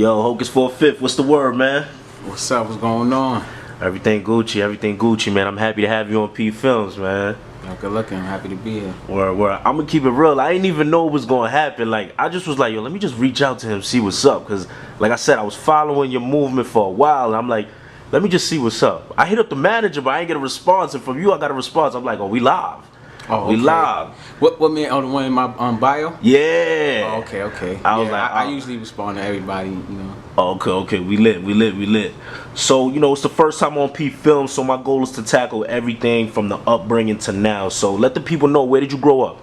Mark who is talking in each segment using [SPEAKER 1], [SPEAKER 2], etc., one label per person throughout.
[SPEAKER 1] Yo, Hocus 45th, what's the word, man?
[SPEAKER 2] What's up? What's going on?
[SPEAKER 1] Everything Gucci, man. I'm happy to have you on P Films, man.
[SPEAKER 2] Yo, good looking. I'm happy to be here.
[SPEAKER 1] Word. I'm gonna keep it real. I didn't even know what was gonna happen. Like, I just was like, yo, let me just reach out to him, see what's up. Cause, like I said, I was following your movement for a while, and I'm like, let me just see what's up. I hit up the manager, but I ain't get a response. And from you, I got a response. I'm like, oh, we live.
[SPEAKER 2] Oh,
[SPEAKER 1] we
[SPEAKER 2] okay.
[SPEAKER 1] live.
[SPEAKER 2] What man? Oh, the one in my bio?
[SPEAKER 1] Yeah.
[SPEAKER 2] Oh, okay.
[SPEAKER 1] I was like,
[SPEAKER 2] I usually respond to everybody, you know.
[SPEAKER 1] Okay. We lit. So, you know, it's the first time on P Films, so my goal is to tackle everything from the upbringing to now. So let the people know, where did you grow up?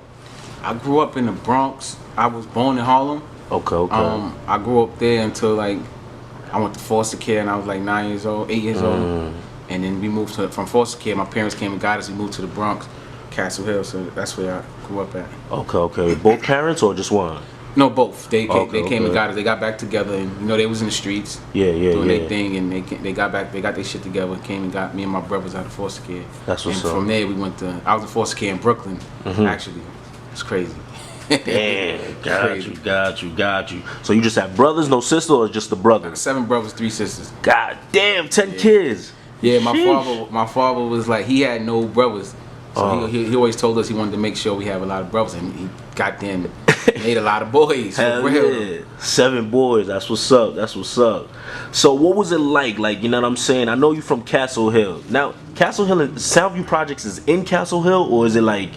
[SPEAKER 2] I grew up in the Bronx. I was born in Harlem.
[SPEAKER 1] Okay.
[SPEAKER 2] I grew up there until like I went to foster care and I was like 8 years old. And then we moved from foster care. My parents came and got us. We moved to the Bronx, Castle Hill, so that's where I grew up at.
[SPEAKER 1] Okay. Both parents or just one?
[SPEAKER 2] No, both. They came and
[SPEAKER 1] okay.
[SPEAKER 2] got us. They got back together, and you know they was in the streets, doing their thing, and they got back. They got their shit together and came and got me and my brothers out of foster care.
[SPEAKER 1] That's what's up.
[SPEAKER 2] And from there we went to. I was in foster care in Brooklyn. Actually, it's crazy.
[SPEAKER 1] Damn, got you. So you just have brothers, no sister, or just the brothers?
[SPEAKER 2] 7 brothers, 3 sisters.
[SPEAKER 1] God damn, 10 kids.
[SPEAKER 2] Yeah,
[SPEAKER 1] Sheesh.
[SPEAKER 2] my father was like, he had no brothers. So he always told us he wanted to make sure we have a lot of brothers, and he goddamn made a lot of boys.
[SPEAKER 1] Hell
[SPEAKER 2] for real.
[SPEAKER 1] yeah. 7 boys, that's what's up. So what was it like, you know what I'm saying? I know you from Castle Hill. Now, Castle Hill and Soundview Projects is in Castle Hill, or is it like,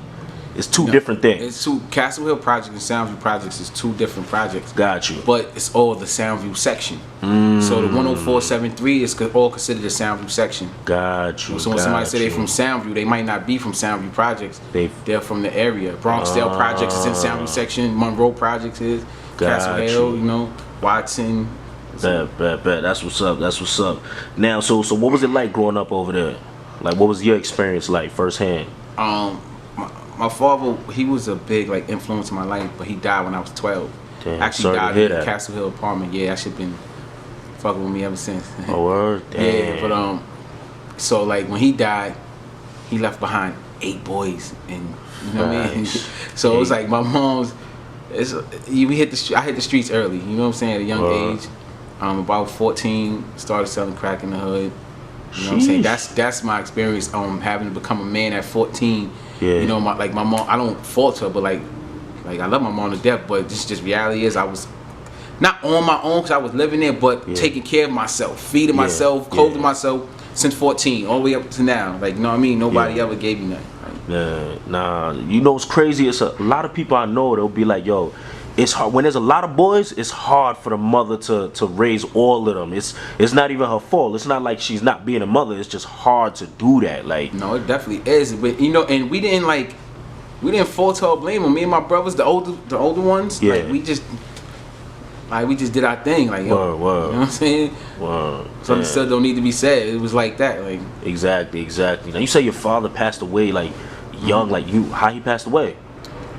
[SPEAKER 1] it's two different things?
[SPEAKER 2] It's two. Castle Hill Project and Soundview Projects is 2 different projects.
[SPEAKER 1] Got you.
[SPEAKER 2] But it's all the Soundview section. So the 10473 is all considered the Soundview section.
[SPEAKER 1] Got you.
[SPEAKER 2] So when somebody say they from Soundview, they might not be from Soundview Projects. They're from the area. Bronxdale Projects is in Soundview section. Monroe Projects is. Castle Hill, you know, Watson.
[SPEAKER 1] Bet. That's what's up. Now, so what was it like growing up over there? Like, what was your experience like firsthand?
[SPEAKER 2] My father, he was a big influence in my life, but he died when I was 12.
[SPEAKER 1] Damn,
[SPEAKER 2] Actually died in the Castle Hill apartment. Yeah, that shit been fucking with me ever since.
[SPEAKER 1] Oh, word? Damn.
[SPEAKER 2] Yeah, but so when he died, he left behind 8 boys, and you know what I mean. So it was like my mom's. I hit the streets early. You know what I'm saying? At a young age, about 14, started selling crack in the hood. You know what I'm saying? That's my experience. Having to become a man at 14.
[SPEAKER 1] Yeah.
[SPEAKER 2] You know, my mom. I don't fault her, but I love my mom to death. But just reality is, I was not on my own because I was living there, but taking care of myself, feeding myself, clothing myself since 14, all the way up to now. You know what I mean? Nobody ever gave me nothing.
[SPEAKER 1] Nah. You know what's crazy? It's a lot of people I know. They'll be like, yo, it's hard when there's a lot of boys. It's hard for the mother to raise all of them. It's not even her fault. It's not like she's not being a mother. It's just hard to do that. No,
[SPEAKER 2] it definitely is. But you know, and we didn't fault or blame them. Me and my brothers, the older ones, we just did our thing.
[SPEAKER 1] Word.
[SPEAKER 2] You know what I'm saying?
[SPEAKER 1] Word.
[SPEAKER 2] Something still don't need to be said. It was like that.
[SPEAKER 1] Exactly. Now you say your father passed away young. How he passed away?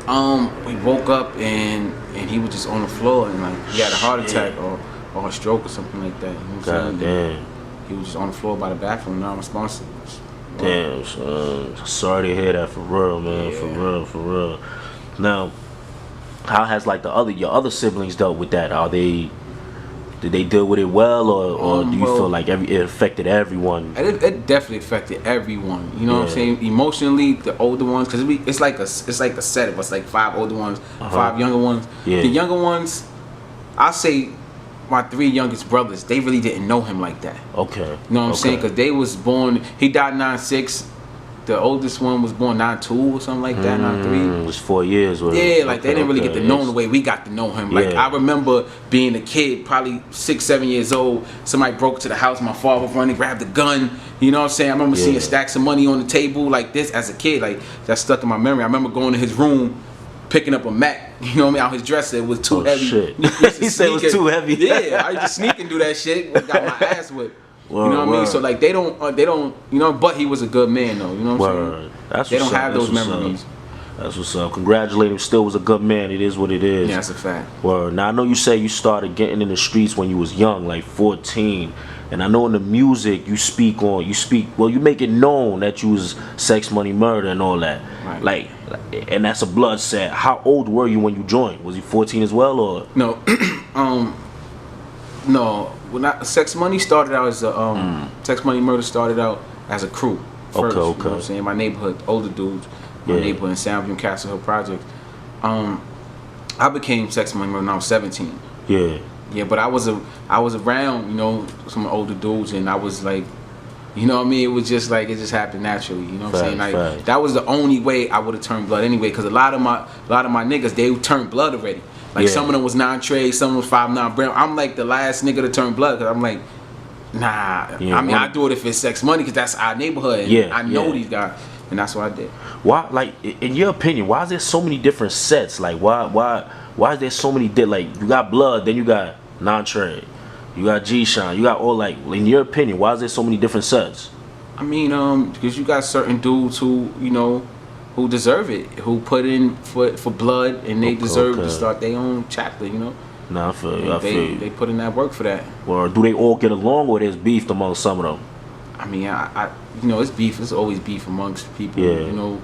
[SPEAKER 2] We woke up and he was just on the floor and he had a heart attack or a stroke or something like that. You know what I'm saying?
[SPEAKER 1] Damn.
[SPEAKER 2] He was just on the floor by the bathroom, non-responsive.
[SPEAKER 1] Damn, son. Sorry to hear that, for real, man.
[SPEAKER 2] Yeah.
[SPEAKER 1] For real. Now, how has your other siblings dealt with that? Did they deal with it well, or do you feel like it affected everyone?
[SPEAKER 2] It definitely affected everyone. You know what I'm saying? Emotionally, the older ones, because it's like a set of us, 5 older ones, 5 younger ones.
[SPEAKER 1] Yeah.
[SPEAKER 2] The younger ones, I'll say my 3 youngest brothers, they really didn't know him like that.
[SPEAKER 1] Okay.
[SPEAKER 2] You know what I'm saying? Because they was born, he died 9/6. The oldest one was born 9/2 or something like that, 9/3.
[SPEAKER 1] It was 4 years.
[SPEAKER 2] They didn't really get to know him the way we got to know him. I remember being a kid, probably 6, 7 years old. Somebody broke to the house. My father running, grabbed a gun. You know what I'm saying? I remember seeing stacks of money on the table like this as a kid. That stuck in my memory. I remember going to his room, picking up a Mac. You know what I mean? Out his dresser. It was too heavy.
[SPEAKER 1] Shit. He said it was too heavy.
[SPEAKER 2] Yeah, I used to sneak and do that shit. Got my ass whipped. You know what I mean? So they don't, you know, but he was a good man though, you know what I'm saying? They don't have those memories.
[SPEAKER 1] That's what's up. Congratulate him. Still was a good man. It is what it is.
[SPEAKER 2] Yeah, that's a fact.
[SPEAKER 1] Word. Now I know you say you started getting in the streets when you was young, 14. And I know in the music you make it known that you was sex, money, murder and all that.
[SPEAKER 2] Right.
[SPEAKER 1] And that's a blood set. How old were you when you joined? Was you 14 as well, or?
[SPEAKER 2] No. No, Sex Money started out as a Sex Money Murder started out as a crew first.
[SPEAKER 1] Okay.
[SPEAKER 2] You know what I'm saying? My neighborhood, older dudes, my neighborhood in Soundview and Castle Hill Project. I became Sex Money Murder when I was 17.
[SPEAKER 1] Yeah.
[SPEAKER 2] Yeah, but I was around, you know, some older dudes, and I was like, you know what I mean? It was just like it just happened naturally. You know what I'm saying? Like that was the only way I would have turned blood anyway. Because a lot of my niggas, they turned blood already. Like some of them was 9 Trey, some was 5'9" Brown. I'm like the last nigga to turn blood because I'm like, nah.
[SPEAKER 1] Yeah,
[SPEAKER 2] I mean, I do it if it's Sex Money because that's our neighborhood. And I know these guys, and that's what I did.
[SPEAKER 1] Why, like, in your opinion, why is there so many different sets? Like, why is there so many? Like, you got Blood, then you got 9 Trey, you got G-Shine, you got all, like, in your opinion, why is there so many different sets?
[SPEAKER 2] I mean, because you got certain dudes who, you know, who deserve it, who put in for blood, and they deserve to start their own chapter, you know.
[SPEAKER 1] Nah, I feel you.
[SPEAKER 2] They put in that work for that.
[SPEAKER 1] Or do they all get along, or there's beef among some of them?
[SPEAKER 2] I mean, I you know, it's beef. It's always beef amongst people.
[SPEAKER 1] Yeah.
[SPEAKER 2] You know,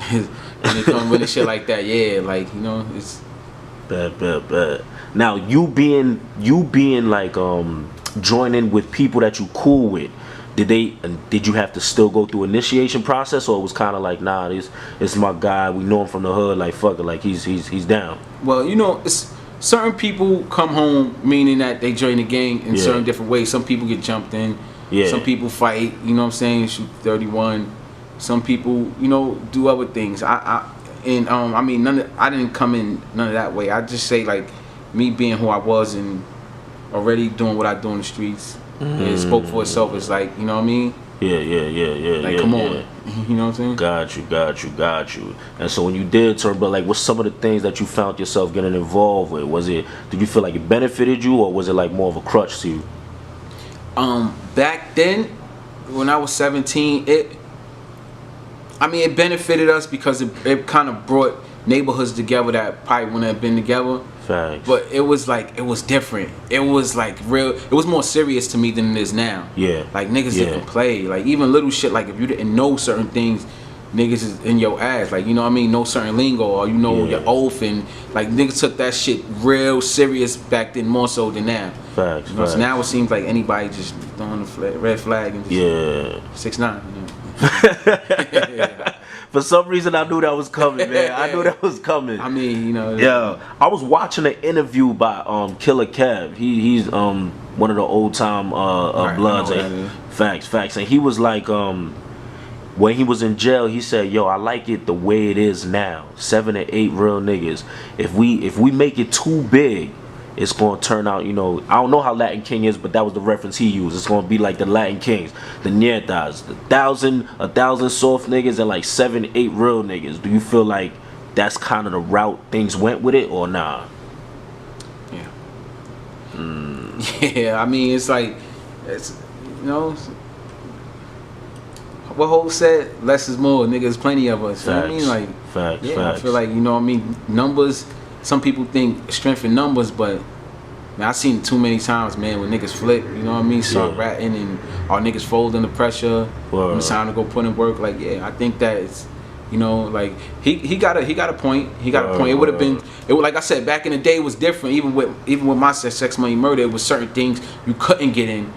[SPEAKER 2] when it comes with shit like that, yeah, like, you know, it's
[SPEAKER 1] bad. Now you being like joining with people that you cool with. Did you have to still go through initiation process, or it was kind of like, nah, this is my guy, we know him from the hood, like fuck it, like he's down?
[SPEAKER 2] Well, you know, it's certain people come home meaning that they join the gang in certain different ways. Some people get jumped in, some people fight, you know what I'm saying, shoot 31. Some people, you know, do other things. I mean, I didn't come in none of that way. I just say, like, me being who I was and already doing what I do in the streets. It spoke for itself. It's like, you know what I mean?
[SPEAKER 1] Yeah.
[SPEAKER 2] Like, come on. You know what I'm saying?
[SPEAKER 1] Got you. And so when you did turn, but like, what's some of the things that you found yourself getting involved with? Did you feel like it benefited you, or was it like more of a crutch to you?
[SPEAKER 2] Back then, when I was 17, it benefited us because it kind of brought neighborhoods together that probably wouldn't have been together.
[SPEAKER 1] Facts.
[SPEAKER 2] But it was like, it was different. It was like real. It was more serious to me than it is now.
[SPEAKER 1] Yeah.
[SPEAKER 2] Like, niggas didn't play. Like, even little shit, like if you didn't know certain things, niggas is in your ass. Like, you know what I mean? Know certain lingo, or you know your oath, and like niggas took that shit real serious back then, more so than now.
[SPEAKER 1] Facts.
[SPEAKER 2] You know, so now it seems like anybody just throwing the red flag and just 6ix9ine. You know?
[SPEAKER 1] For some reason, I knew that was coming, man. I knew that was coming.
[SPEAKER 2] I mean, you know.
[SPEAKER 1] Yeah, I was watching an interview by Killer Kev. He's one of the old time Bloods. Facts. And he was like, when he was in jail, he said, "Yo, I like it the way it is now. 7 or 8 real niggas. If we make it too big, it's gonna turn out, you know, I don't know how Latin King is, but that was the reference he used. It's gonna be like the Latin Kings, the Nietas, the 1,000 soft niggas, and like 7, 8 real niggas." Do you feel like that's kind of the route things went with it, or nah?
[SPEAKER 2] Yeah. Yeah, I mean, it's like, it's, you know, what Hope said, less is more, nigga, there's plenty of us. You know what I mean? Like,
[SPEAKER 1] Facts.
[SPEAKER 2] I feel like, you know what I mean, numbers, some people think strength in numbers, but man, I've seen it too many times, man, when niggas flip, you know what I mean, start ratting, and our niggas fold under pressure. When it's time to go put in work. Like, I think that it's, you know, like he got a point. He got a point. It would have been, like I said, back in the day, it was different. Even with my Sex Money Murder, it was certain things you couldn't get in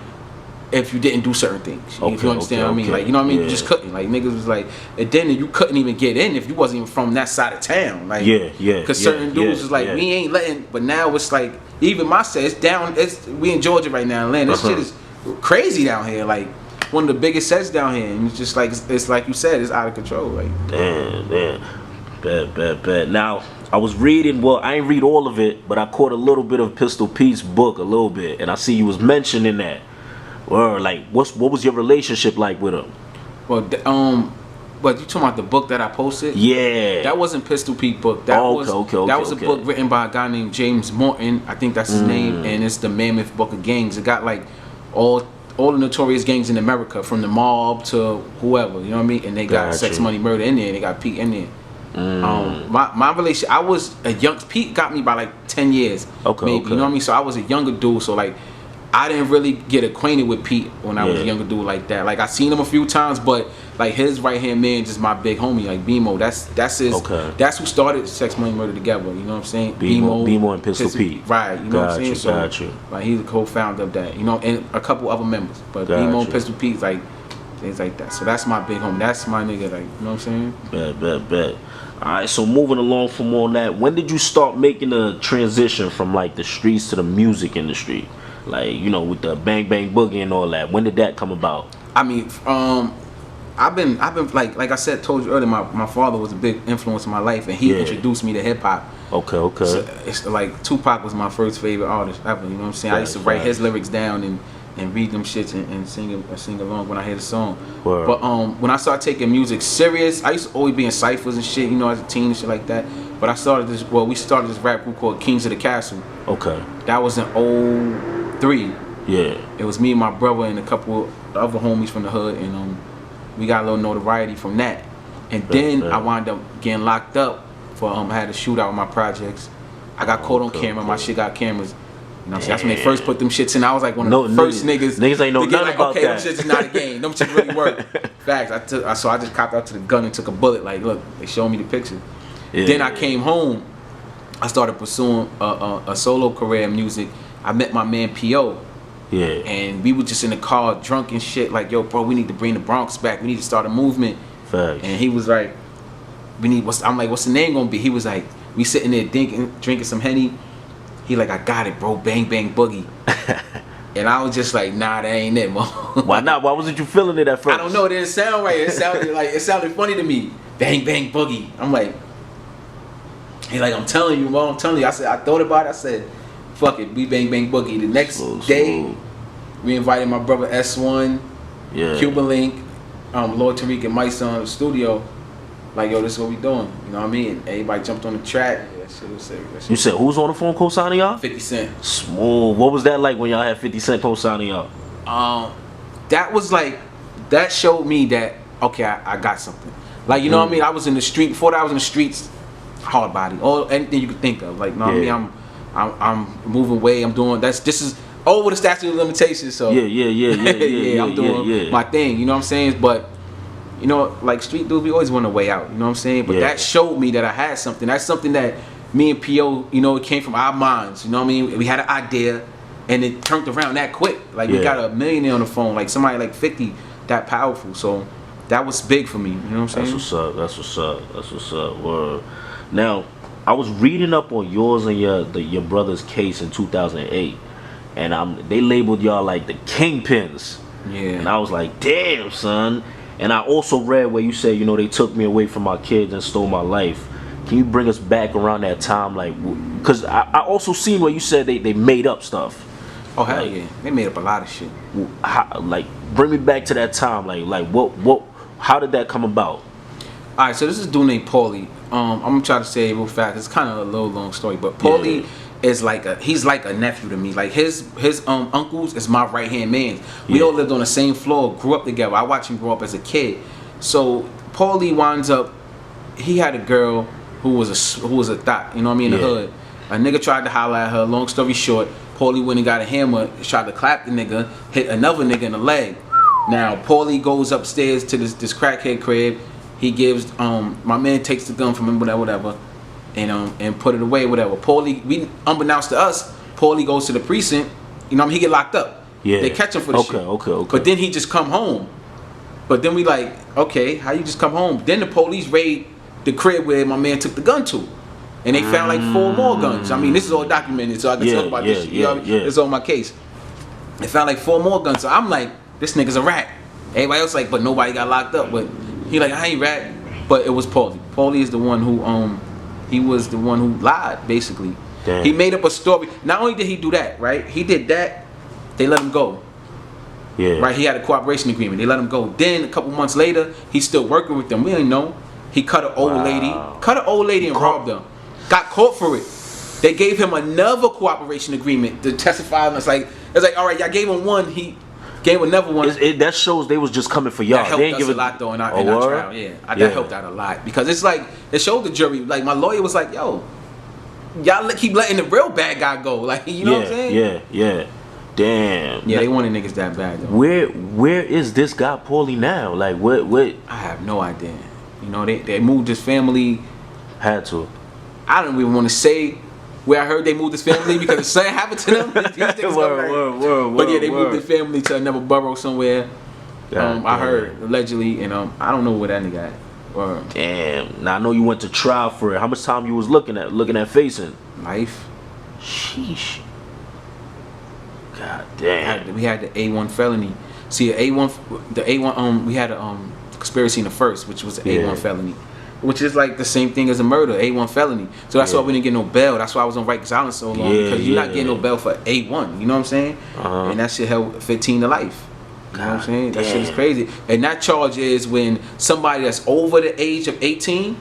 [SPEAKER 2] if you didn't do certain things. If you understand what I mean? Like, you know what I mean? You just couldn't. Like, niggas was like, and then you couldn't even get in if you wasn't even from that side of town. Like, because certain dudes was like, we ain't letting. But now it's like, even my set, it's down. We in Georgia right now, Atlanta. This shit is crazy down here. Like, one of the biggest sets down here, and it's just like, it's like you said, it's out of control. Like,
[SPEAKER 1] damn, bad. Now, I was reading. Well, I ain't read all of it, but I caught a little bit of Pistol Pete's book, a little bit, and I see you was mentioning that. Or like, what was your relationship like with him?
[SPEAKER 2] Well, but you talking about the book that I posted?
[SPEAKER 1] Yeah.
[SPEAKER 2] That wasn't Pistol Pete book. That was a book written by a guy named James Morton. I think that's his name, and it's the Mammoth Book of Gangs. It got like all the notorious gangs in America, from the mob to whoever. You know what I mean? And they got Sex Money Murder in there. And they got Pete in there. My relationship, I was a young. Pete got me by like 10 years, maybe. You know what I mean? So I was a younger dude. So like, I didn't really get acquainted with Pete when I was a younger dude like that. Like, I seen him a few times, but like his right hand man, just my big homie, like BMO. That's his.
[SPEAKER 1] Okay.
[SPEAKER 2] That's who started Sex Money Murder together. You know what I'm saying?
[SPEAKER 1] BMO and Pistol Pete.
[SPEAKER 2] Right. You know what I'm saying?
[SPEAKER 1] Got you.
[SPEAKER 2] Like he's a co-founder of that. You know, and a couple other members. But BMO and Pistol Pete's like things like that. So that's my big homie. That's my nigga. Like, you know what I'm saying?
[SPEAKER 1] Bet. Alright, so moving along from all that, when did you start making the transition from like the streets to the music industry? Like, you know, with the Bang Bang Boogie and all that. When did that come about?
[SPEAKER 2] I mean, I've been like I said, told you earlier, my father was a big influence in my life, and he introduced me to hip hop.
[SPEAKER 1] Okay.
[SPEAKER 2] So it's like Tupac was my first favorite artist ever. You know what I'm saying? I used to write his lyrics down and read them shits and sing along when I hear the song.
[SPEAKER 1] Word.
[SPEAKER 2] But when I started taking music serious, I used to always be in ciphers and shit, you know, as a teen and shit like that. But we started this rap group called Kings of the Castle.
[SPEAKER 1] Okay.
[SPEAKER 2] That was in 03.
[SPEAKER 1] Yeah.
[SPEAKER 2] It was me and my brother and a couple other homies from the hood, and we got a little notoriety from that. And then I wound up getting locked up for I had a shootout with my projects. I got caught on camera. My shit got cameras. You know what I'm saying? That's when they first put them shits in. I was like one of the first niggas.
[SPEAKER 1] Niggas ain't know nothing about
[SPEAKER 2] that. Okay, them shits is not a game. Them shits really work. Facts. So I just copped out to the gun and took a bullet. Like, look, they showed me the picture. Yeah. Then I came home. I started pursuing a solo career in music. I met my man P.O.
[SPEAKER 1] Yeah.
[SPEAKER 2] And we were just in the car, drunk and shit. Like, yo, bro, we need to bring the Bronx back. We need to start a movement.
[SPEAKER 1] Facts.
[SPEAKER 2] And he was like, I'm like, what's the name gonna be? He was like, we sitting there drinking some Henny. He like, I got it, bro. Bang Bang Boogie. And I was just like, nah, that ain't it, mo.
[SPEAKER 1] Why not? Why wasn't you feeling it at first?
[SPEAKER 2] I don't know. It didn't sound right. It sounded funny to me. Bang Bang Boogie. I'm like, he like, I'm telling you, mo. I'm telling you. I said, I thought about it. I said, fuck it. We Bang Bang Boogie. The next day, we invited my brother S1, Cuban Link, Lord Tariq and Mike Son in the studio. Like, yo, this is what we doing. You know what I mean? And everybody jumped on the track. That shit was serious.
[SPEAKER 1] You said who's on the phone co-signing y'all?
[SPEAKER 2] 50 Cent.
[SPEAKER 1] Smooth. What was that like when y'all had 50 Cent co-signing y'all?
[SPEAKER 2] That was like, that showed me that, okay, I got something. Like, you know what I mean? I was in the street, before that I was in the streets, hard body, anything you could think of. Like, you know what I mean? I'm moving weight, I'm doing, this is over the statute of limitations, so.
[SPEAKER 1] Yeah,
[SPEAKER 2] I'm doing my thing, you know what I'm saying? But, you know, like street dudes, we always want a way out, you know what I'm saying? But that showed me that I had something. That's something that me and P.O., you know, it came from our minds, you know what I mean? We had an idea, and it turned around that quick. Like, we got a millionaire on the phone, like somebody like 50, that powerful. So, that was big for me, you know what I'm saying?
[SPEAKER 1] That's what's up. Word. Now, I was reading up on yours and your brother's case in 2008, and they labeled y'all like the kingpins.
[SPEAKER 2] Yeah.
[SPEAKER 1] And I was like, damn, son. And I also read where you said, you know, they took me away from my kids and stole my life. Can you bring us back around that time? Like, because I also seen where you said they made up stuff.
[SPEAKER 2] Oh, hell yeah. They made up a lot of shit.
[SPEAKER 1] Like, bring me back to that time. Like what, how did that come about?
[SPEAKER 2] Alright, so this is a dude named Paulie. I'm gonna try to say it real fast. It's kind of a little long story, but Paulie is he's like a nephew to me. Like his uncles is my right hand man. We all lived on the same floor, grew up together. I watched him grow up as a kid. So Paulie winds up, he had a girl who was a thot, you know what I mean, in the hood. A nigga tried to holler at her. Long story short, Paulie went and got a hammer, tried to clap the nigga, hit another nigga in the leg. Now Paulie goes upstairs to this crackhead crib. He gives my man takes the gun from him, whatever, and put it away, whatever. Paulie, unbeknownst to us, Paulie goes to the precinct. You know what I mean? He get locked up. Yeah. They catch him for the shit. Okay. But then he just come home. But then we like, okay, how you just come home? Then the police raid the crib where my man took the gun to, and they found like 4 more guns. I mean, this is all documented, so I can talk about this shit. You know what I mean? It's on my case. They found like 4 more guns. So I'm like, this nigga's a rat. Everybody else like, but nobody got locked up. But he like, I ain't rat. But it was Paulie. Paulie is the one who he was the one who lied, basically. Damn. He made up a story. Not only did he do that, right? He did that. They let him go. Yeah. Right. He had a cooperation agreement. They let him go. Then a couple months later, he's still working with them. We didn't know. He cut an old lady and robbed her. Got caught for it. They gave him another cooperation agreement to testify. And it's like, all right, y'all gave him one. He gave another one.
[SPEAKER 1] That shows they was just coming for y'all.
[SPEAKER 2] That helped us a lot though in our trial. Yeah, that helped out a lot because it's like it showed the jury. Like my lawyer was like, "Yo, y'all keep letting the real bad guy go." Like you know what I'm saying?
[SPEAKER 1] Yeah. Damn.
[SPEAKER 2] Yeah, they wanted niggas that bad though.
[SPEAKER 1] Where is this guy Paulie now? Like what?
[SPEAKER 2] I have no idea. You know, they moved his family.
[SPEAKER 1] Had to.
[SPEAKER 2] I don't even want to say where I heard they moved his family because if something happened to them. But yeah, they moved his family to another borough somewhere. I heard allegedly, and I don't know where that nigga at.
[SPEAKER 1] Damn. Now I know you went to trial for it. How much time you was looking at facing?
[SPEAKER 2] Life.
[SPEAKER 1] Sheesh. God damn.
[SPEAKER 2] We had the A1 felony. See, we had a conspiracy in the first, which was the A1 felony, which is like the same thing as a murder, A1 felony. So that's why we didn't get no bail. That's why I was on Rikers Island so long, because you're not getting no bail for A1. You know what I'm saying? And that shit held 15 to life. You know what I'm saying? That shit is crazy. And that charge is when somebody that's over the age of 18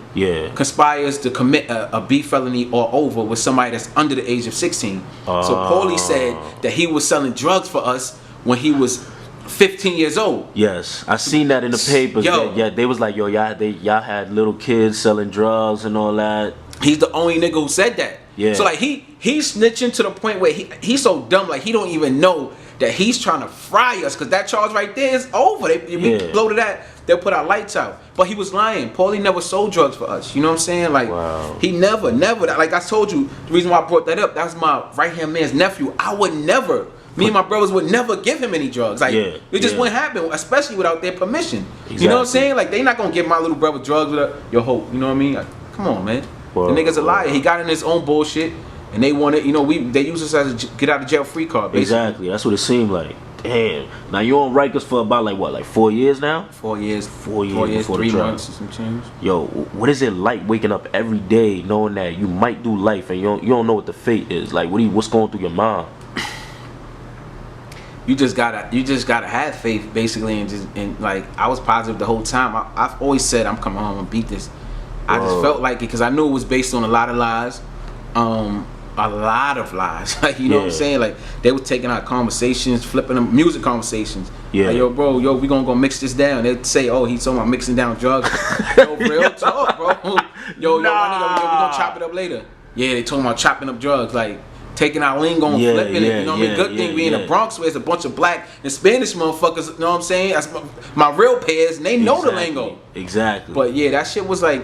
[SPEAKER 2] conspires to commit a B felony or over with somebody that's under the age of 16. So Paulie said that he was selling drugs for us when he was 15 years old.
[SPEAKER 1] Yes, I seen that in the papers. They was like, yo, y'all had little kids selling drugs and all that.
[SPEAKER 2] He's the only nigga who said that. Yeah. So like he's snitching to the point where he's so dumb, like he don't even know that he's trying to fry us, because that charge right there is over. We blow to that, they'll put our lights out. But he was lying. Paulie never sold drugs for us. You know what I'm saying? Like he never. Like I told you, the reason why I brought that up, that's my right hand man's nephew. I would never. Me and my brothers would never give him any drugs. Like it just wouldn't happen, especially without their permission. Exactly. You know what I'm saying? Like they not gonna give my little brother drugs without your hope. You know what I mean? Like, come on, man. The nigga's a liar. He got in his own bullshit, and they wanted, they use us as a get out of jail free card. Basically.
[SPEAKER 1] Exactly. That's what it seemed like. Damn. Now you're on Rikers for about like 4 years now?
[SPEAKER 2] 4 years.
[SPEAKER 1] 4 years.
[SPEAKER 2] 3 months and some change.
[SPEAKER 1] Yo, what is it like waking up every day knowing that you might do life and you don't know what the fate is? Like what's going through your mind?
[SPEAKER 2] You just gotta have faith, basically, and like I was positive the whole time. I've always said I'm coming home and beat this. I just felt like it because I knew it was based on a lot of lies. Like, you know what I'm saying? Like they were taking our conversations, flipping them, music conversations. Like, yo, bro, we gonna go mix this down. They'd say, oh, he's talking about mixing down drugs. Yo, real talk, bro. My nigga, we gonna chop it up later. Yeah, they talking about chopping up drugs, like taking our lingo and flipping it. You know what I mean? Good thing we in the Bronx where there's a bunch of black and Spanish motherfuckers. You know what I'm saying? That's my real pairs, and they know the lingo.
[SPEAKER 1] Exactly.
[SPEAKER 2] But yeah, that shit was like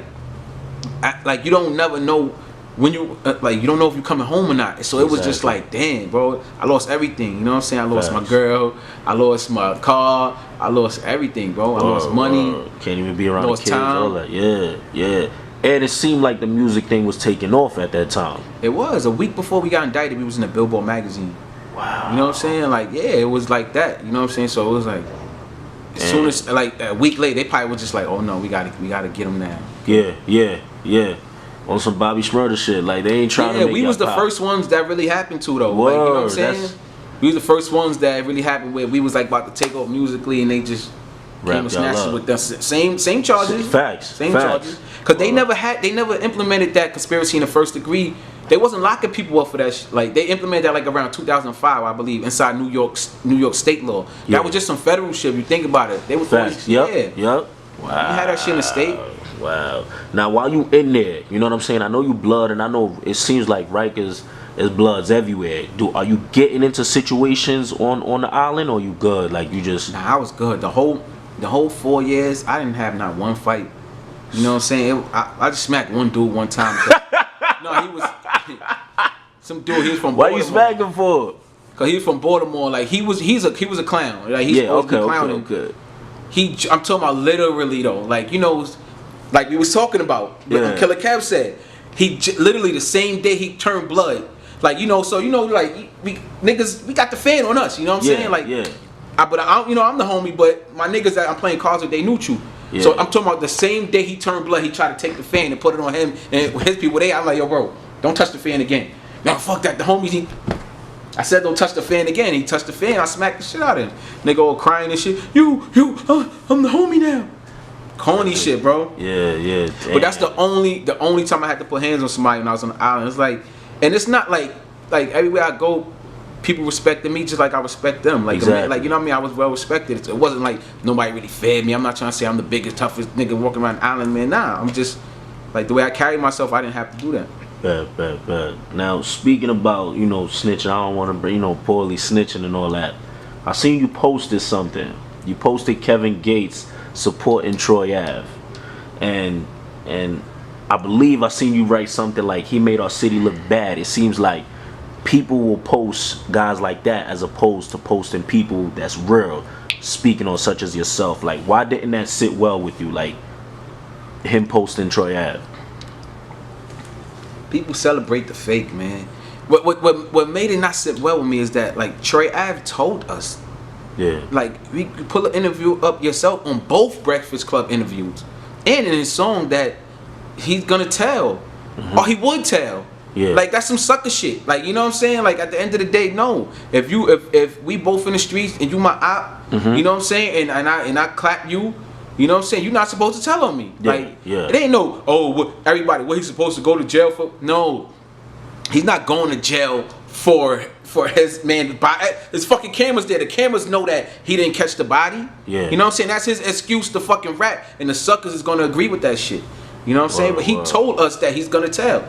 [SPEAKER 2] you don't never know when you you don't know if you're coming home or not. So it was just like, damn, bro, I lost everything. You know what I'm saying? I lost my girl, I lost my car, I lost everything, bro. I lost money.
[SPEAKER 1] Can't even be around the kids, all that. Yeah. And it seemed like the music thing was taking off at that time.
[SPEAKER 2] It was. A week before we got indicted, we was in the Billboard magazine.
[SPEAKER 1] Wow.
[SPEAKER 2] You know what I'm saying? Like, yeah, it was like that. You know what I'm saying? So it was like, as soon as like a week later, they probably were just like, oh no, we gotta get them now.
[SPEAKER 1] Yeah. On some Bobby Schmurder shit, like they ain't trying to make
[SPEAKER 2] we was the first ones that really happened to though. Like, you know what I'm saying? We was the first ones that really happened where we was like about to take off musically, and they just came and snatched it with us. Same charges. Same charges. Cause they never implemented that conspiracy in the first degree. They wasn't locking people up for that. Like they implemented that like around 2005, I believe, inside New York State law. That was just some federal shit. If you think about it, they was
[SPEAKER 1] Yep. Wow.
[SPEAKER 2] You had that shit in the state.
[SPEAKER 1] Wow. Now while you in there, you know what I'm saying? I know you blood, and I know it seems like Rikers is bloods everywhere. Are you getting into situations on the island, or you good? Like you just?
[SPEAKER 2] Nah, I was good. The whole 4 years, I didn't have not one fight. You know what I'm saying? I just smacked one dude one time. No, he was some dude. He was from Baltimore.
[SPEAKER 1] Why you smack him for?
[SPEAKER 2] Cause he was from Baltimore. Like he's a clown. Like he's supposed to be clowning.
[SPEAKER 1] Okay.
[SPEAKER 2] I'm talking about literally though. Like you know, like we was talking about. Killer Kev said he literally the same day he turned blood. Like you know, so you know, like we got the fan on us. You know what I'm saying? Like I'm the homie, but my niggas that I'm playing cards with, they neutral. Yeah. So I'm talking about the same day he turned blood, he tried to take the fan and put it on him and his people. I'm like, yo, bro, don't touch the fan again. Man, fuck that. The homies, I said don't touch the fan again. He touched the fan. I smacked the shit out of him. Nigga all crying and shit. I'm the homie now. Corny shit, bro.
[SPEAKER 1] Yeah. Damn.
[SPEAKER 2] But that's the only time I had to put hands on somebody when I was on the island. It's like, and it's not like everywhere I go, people respected me just like I respect them. Like,
[SPEAKER 1] exactly.
[SPEAKER 2] Like you know what I mean? I was well respected. It wasn't like nobody really fed me. I'm not trying to say I'm the biggest, toughest nigga walking around the island, man. Nah, I'm just like the way I carry myself. I didn't have to do that.
[SPEAKER 1] Bad. Now, speaking about, snitching, I don't want to bring, poorly snitching and all that. I seen you posted something. You posted Kevin Gates supporting Troy Ave. And I believe I seen you write something like he made our city look bad. It seems like people will post guys like that as opposed to posting people that's real, speaking on such as yourself. Like, why didn't that sit well with you? Like, him posting Troy Ave.
[SPEAKER 2] People celebrate the fake, man. What made it not sit well with me is that, like, Troy Ave told us.
[SPEAKER 1] Yeah.
[SPEAKER 2] Like, we pull an interview up yourself on both Breakfast Club interviews. And in his song that he's gonna tell. Or he would tell.
[SPEAKER 1] Yeah.
[SPEAKER 2] Like, that's some sucker shit. Like, you know what I'm saying? Like, at the end of the day, no. If we both in the streets and you my op, you know what I'm saying? And I clap you, you know what I'm saying? You're not supposed to tell on me.
[SPEAKER 1] Yeah,
[SPEAKER 2] Like,
[SPEAKER 1] yeah.
[SPEAKER 2] it ain't no, what he's supposed to go to jail for? No. He's not going to jail for his man. His fucking cameras there. The cameras know that he didn't catch the body.
[SPEAKER 1] Yeah.
[SPEAKER 2] You know what I'm saying? That's his excuse to fucking rap. And the suckers is going to agree with that shit. You know what I'm saying? But he told us that he's going to tell.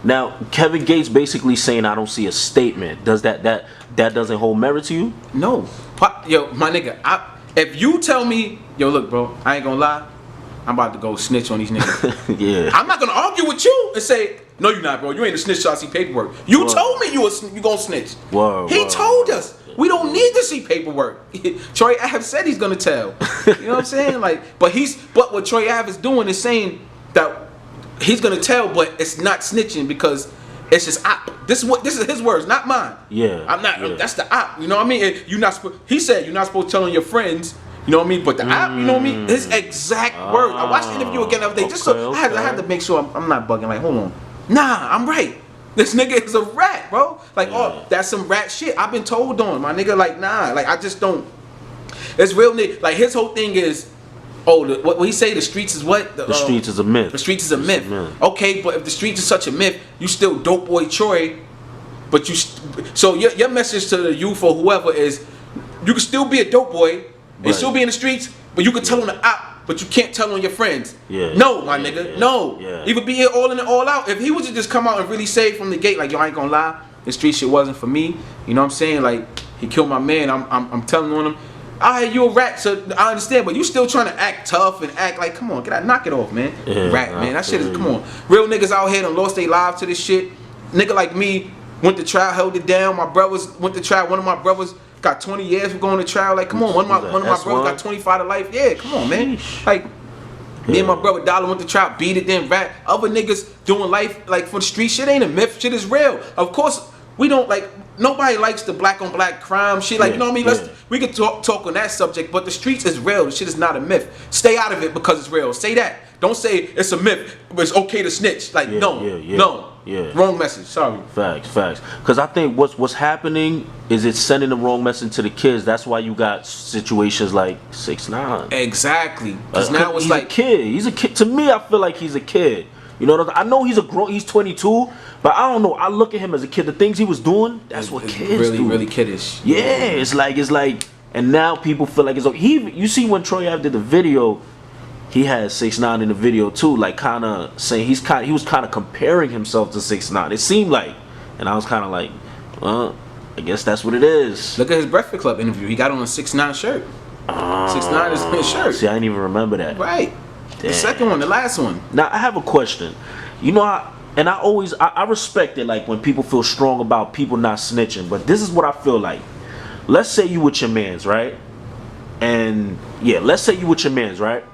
[SPEAKER 1] Now, Kevin Gates basically saying I don't see a statement. Does that doesn't hold merit to you?
[SPEAKER 2] No. Yo, my nigga, if you tell me, yo, look, bro, I ain't gonna lie, I'm about to go snitch on these niggas.
[SPEAKER 1] Yeah.
[SPEAKER 2] I'm not gonna argue with you and say, no, you're not, bro. You ain't a snitch till I see paperwork. You told me you gonna snitch. He told us. We don't need to see paperwork. Troy Ave said he's gonna tell. You know what I'm saying? Like, but what Troy Ave is doing is saying that he's gonna tell, but it's not snitching because it's just op. This is his words, not mine.
[SPEAKER 1] Yeah.
[SPEAKER 2] I'm not.
[SPEAKER 1] Yeah.
[SPEAKER 2] That's the op. You know what I mean? He said you're not supposed to tell on your friends. You know what I mean? But the op, you know what I mean? His exact words. I watched the interview again the other day, just so I had to make sure I'm not bugging. Like, hold on. Nah, I'm right. This nigga is a rat, bro. Like, oh, that's some rat shit. I've been told on, my nigga. Like, nah. Like, I just don't. It's real nigga. Like, his whole thing is, what he say? The streets is what?
[SPEAKER 1] The streets is a myth.
[SPEAKER 2] The streets is a myth. Okay, but if the streets is such a myth, you still dope boy Troy. But so your message to the youth or whoever is, you can still be a dope boy and still be in the streets, but you can tell on the op, but you can't tell on your friends.
[SPEAKER 1] Yeah.
[SPEAKER 2] No, my nigga. No.
[SPEAKER 1] Yeah.
[SPEAKER 2] Either be all in and all out. If he was to just come out and really say from the gate, like, yo, I ain't gonna lie, this street shit wasn't for me. You know what I'm saying? Like, he killed my man. I'm telling on him. Alright, you a rat, so I understand, but you still trying to act tough and act like, come on, knock it off, man.
[SPEAKER 1] Yeah,
[SPEAKER 2] Rat, man. That shit is, come on. Real niggas out here done lost their lives to this shit. Nigga like me went to trial, held it down. My brothers went to trial. One of my brothers got 20 years for going to trial. Like, come on. One of my brothers got 25 to life. Yeah, come on, man. Like, me and my brother Dollar went to trial, beat it, then rap. Other niggas doing life, like, for the street. Shit ain't a myth. Shit is real. Of course, we don't, like, nobody likes the black on black crime shit. Like, you know what I mean? We can talk on that subject, but the streets is real. The shit is not a myth. Stay out of it because it's real. Say that. Don't say it's a myth, but it's okay to snitch. Like, no. Wrong message. Sorry.
[SPEAKER 1] Facts. Because I think what's happening is it's sending the wrong message to the kids. That's why you got situations like 6ix9ine.
[SPEAKER 2] Exactly. Because now it's
[SPEAKER 1] he's
[SPEAKER 2] like
[SPEAKER 1] a kid. He's a kid. To me, I feel like he's a kid. You know, I know he's he's 22, but I don't know. I look at him as a kid. The things he was doing, that's what kids do.
[SPEAKER 2] Really kiddish.
[SPEAKER 1] Yeah, it's like, and now people feel like it's okay. You see when Troy Ave did the video, he had 6ix9ine in the video too, like kind of saying he was kind of comparing himself to 6ix9ine. It seemed like, and I was kind of like, well, I guess that's what it is.
[SPEAKER 2] Look at his Breakfast Club interview. He got on a 6ix9ine shirt. 6ix9ine is on his shirt.
[SPEAKER 1] See, I didn't even remember that.
[SPEAKER 2] Right. Damn. The second one, the last one.
[SPEAKER 1] Now I have a question. You know, I respect it, like when people feel strong about people not snitching. But this is what I feel like. Let's say you with your mans, right? And yeah, let's say you with your mans, right?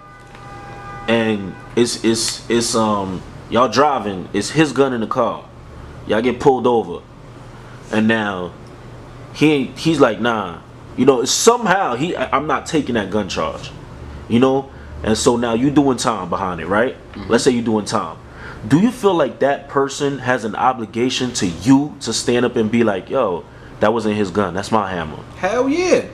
[SPEAKER 1] And it's y'all driving. It's his gun in the car. Y'all get pulled over, and now he's like, nah. You know, somehow I'm not taking that gun charge. You know. And so now you doing time behind it, right? Mm-hmm. Let's say you doing time. Do you feel like that person has an obligation to you to stand up and be like, yo, that wasn't his gun, that's my hammer?
[SPEAKER 2] Hell yeah.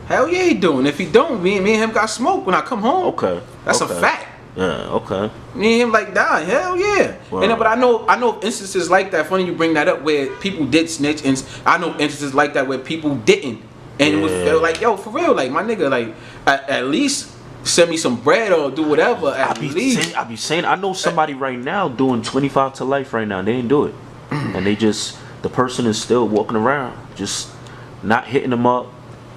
[SPEAKER 2] Hell yeah he doing. If he don't, me and him got smoked when I come home.
[SPEAKER 1] Okay.
[SPEAKER 2] That's a fact.
[SPEAKER 1] Yeah, okay.
[SPEAKER 2] Me and him like die. Hell yeah.
[SPEAKER 1] Wow.
[SPEAKER 2] And but I know instances like that, funny you bring that up, where people did snitch, and I know instances like that where people didn't. And it was like, yo, for real, like my nigga, like at least send me some bread or do whatever at least.
[SPEAKER 1] I be saying, I know somebody right now doing 25 to life right now. They didn't do it, and the person is still walking around, just not hitting them up,